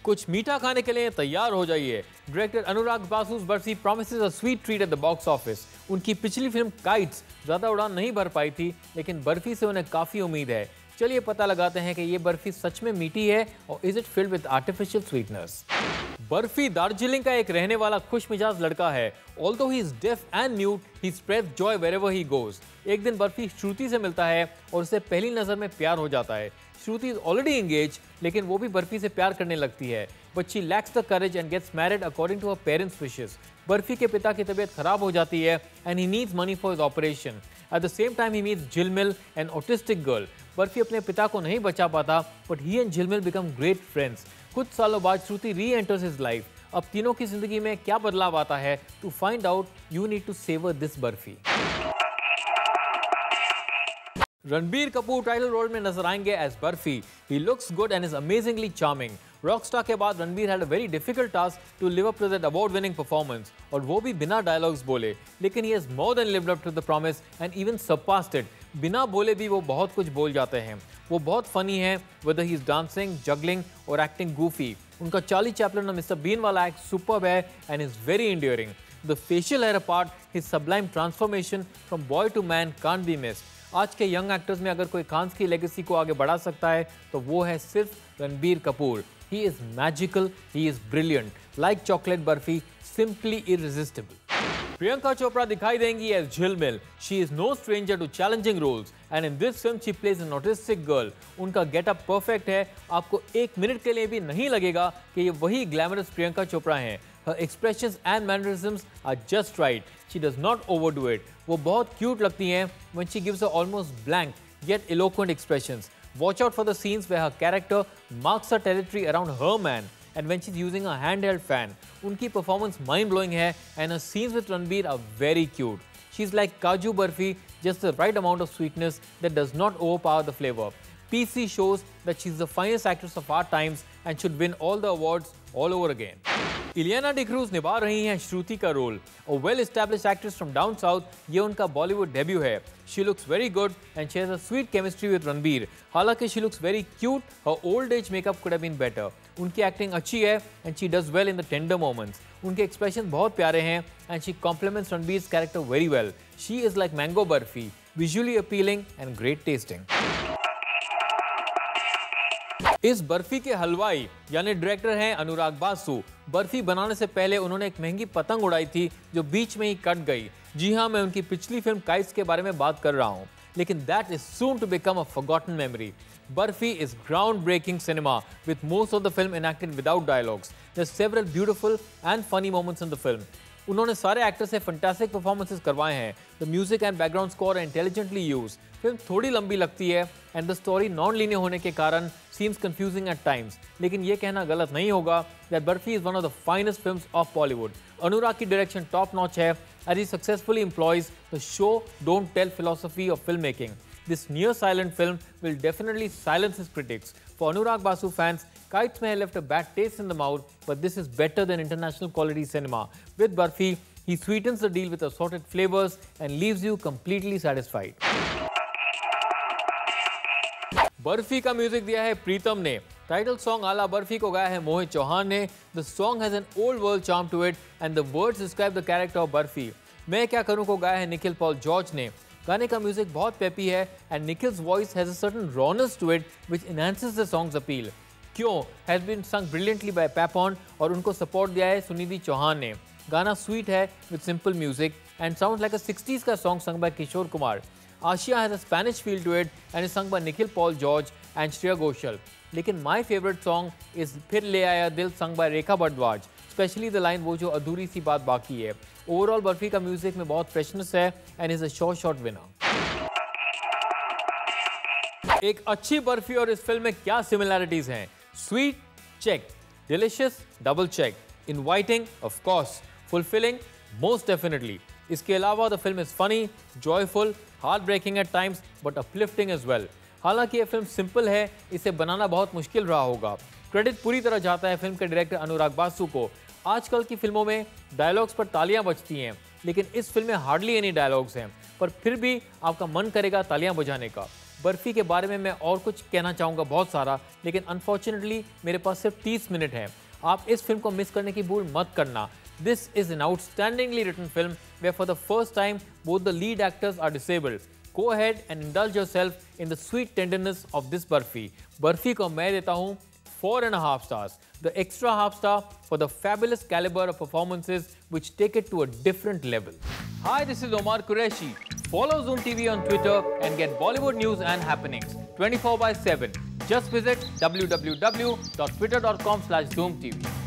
कुछ मीठा खाने के लिए तैयार हो जाइए। Director Anurag Basu's Barfi promises a sweet treat at the box office। उनकी पिछली फिल्म काइट्स ज्यादा उड़ान नहीं भर पाई थी, लेकिन बर्फी से उन्हें काफी उम्मीद है। चलिए पता लगाते हैं कि ये बर्फी सच में मीठी है और is it filled with artificial sweetness. Barfi Darjeeling का एक रहने वाला खुश मिजाज लड़का है। Although he is deaf and mute, he spreads joy wherever he goes। एक दिन बर्फी श्रुति से मिलता है और उसे पहली नजर में प्यार हो जाता है। श्रुति इज ऑलरेडी एंगेज, लेकिन वो भी बर्फी से प्यार करने लगती है, but she lacks the courage and gets married according to her parents wishes. Barfi के पिता की तबीयत खराब हो जाती है and he needs money for his operation. At the same time he meets Jhilmil, an autistic girl. Barfi अपने पिता को नहीं बचा पाता, but he and Jhilmil become great friends. कुछ सालों बाद श्रुति री एंटर्स हिज लाइफ। अब तीनों की जिंदगी में क्या बदलाव आता है? To find out you need to savour this Barfi. Ranbir Kapoor title role में नजर आएंगे as Barfi. He looks good and is amazingly charming। Rockstar के बाद Ranbir had a very difficult task to live up to that award-winning performance, और वो भी बिना dialogues बोले, लेकिन he has more than lived up to the promise and even surpassed it। बिना बोले भी वो बहुत कुछ बोल जाते हैं। वो बहुत फनी है, whether he is dancing, juggling और acting goofy। उनका चार्ली चैपलिन और मिस्टर बीन वाला एक्ट सुपर्ब है and is very endearing। The facial hair apart, his sublime transformation from boy to man can't be missed। आज के young actors में अगर कोई खान्स की लेगेसी को आगे बढ़ा सकता है तो वो है सिर्फ Ranbir Kapoor. He is magical, he is brilliant, like chocolate Barfi, simply irresistible. Priyanka Chopra दिखाई देंगी as Jhilmil. She is no stranger to challenging roles and in this film she plays an autistic girl. उनका गेटअप परफेक्ट है, आपको एक मिनट के लिए भी नहीं लगेगा कि ये वही ग्लैमरस प्रियंका चोपड़ा हैं। Her expressions and mannerisms are just right। She does not overdo it। वो बहुत क्यूट लगती हैं when she gives her almost blank yet eloquent expressions। Watch out for the scenes where her character marks her territory around her man and when she's using a handheld fan। उनकी performance mind-blowing है and her scenes with Ranbir are very cute। She's like Kaju Barfi, just the right amount of sweetness that does not overpower the flavor। PC shows that she's the finest actress of our times and should win all the awards all over again। Ileana D'Cruz निभा रही हैं श्रुति का role. और well established actress from down south, ये उनका Bollywood debut है। She looks very good and she has a sweet chemistry with Ranbir. हालांकि she looks very cute, her old age makeup could have been better. उनकी acting अच्छी है and she does well in the tender moments. उनके expression बहुत प्यारे हैं and she compliments Ranbir's character very well. She is like mango barfi, visually appealing and great testing. इस बर्फी के हलवाई यानी डायरेक्टर हैं अनुराग बासु। बर्फी बनाने से पहले उन्होंने एक महंगी पतंग उड़ाई थी जो बीच में ही कट गई। जी हाँ, मैं उनकी पिछली फिल्म काइट्स के बारे में बात कर रहा हूँ, लेकिन that is soon to become a forgotten memory. Barfi is groundbreaking cinema with most of the film enacted without dialogues. There are several beautiful and funny moments in the film. उन्होंने सारे एक्टर्स से fantastic performances करवाए हैं। The music and background score intelligently used. Film थोड़ी लंबी लगती है and the story non linear होने के कारण सीम्स कंफ्यूजिंग एट टाइम्स, लेकिन ये कहना गलत नहीं होगा that Barfi is one of the finest films of Bollywood. Anurag की डायरेक्शन टॉप नॉच है as he successfully employs the show don't tell philosophy of film making. This near silent film will definitely silence his critics। For Anurag Basu fans, Kites may have left a bad taste in the mouth, but this is better than international quality cinema। With Barfi, he sweetens the deal with assorted flavors and leaves you completely satisfied। Barfi का music दिया है प्रीतम ने। Title song आला बर्फी को गाया है मोहित चौहान ने। The song has an old world charm to it and the words describe the character of Barfi. मैं क्या करूं को गाया है निखिल पॉल जॉर्ज ने। गाने का म्यूजिक बहुत पेपी है and Nikhil's voice has a certain rawness to it which enhances the song's appeal. Kyon has been sung brilliantly by Papon और उनको सपोर्ट दिया है सुनिधि चौहान ने। गाना स्वीट है with simple music and sounds like a 60s का song sung by Kishore Kumar. Aashiyan has a Spanish feel to it and is sung by Nikhil Paul George and Shreya Ghoshal. लेकिन my favourite song is फिर ले Aaya Dil sung by Rekha Bhardwaj, especially the line वो जो अधूरी सी बात बाकी है। ओवरऑल बर्फी का म्यूजिक में बहुत फ्रेशनेस है and is a sure shot winner. एक अच्छी बर्फी और इस फिल्म में क्या सिमिलैरिटीज हैं? Sweet check, delicious double check, inviting of course, fulfilling most definitely. इसके अलावा the film is funny, joyful, heart breaking at times but uplifting as well. हालांकि यह फिल्म सिंपल है, इसे बनाना बहुत मुश्किल रहा होगा। क्रेडिट पूरी तरह जाता है फिल्म के डायरेक्टर अनुराग बासु को। आजकल की फिल्मों में डायलॉग्स पर तालियां बजती हैं, लेकिन इस फिल्म में हार्डली एनी डायलॉग्स हैं, पर फिर भी आपका मन करेगा तालियां बजाने का। बर्फी के बारे में मैं और कुछ कहना चाहूँगा बहुत सारा, लेकिन अनफॉर्चुनेटली मेरे पास सिर्फ 30 मिनट है। आप इस फिल्म को मिस करने की भूल मत करना। This is an outstandingly written film where for the first time both the lead actors are disabled. Go ahead and indulge yourself in the sweet tenderness of this Barfi. Barfi को मैं देता हूँ 4.5 stars. The extra half star for the fabulous caliber of performances which take it to a different level. Hi, this is Omar Qureshi. Follow Zoom TV on Twitter and get Bollywood news and happenings 24/7. Just visit www.twitter.com/ZoomTV.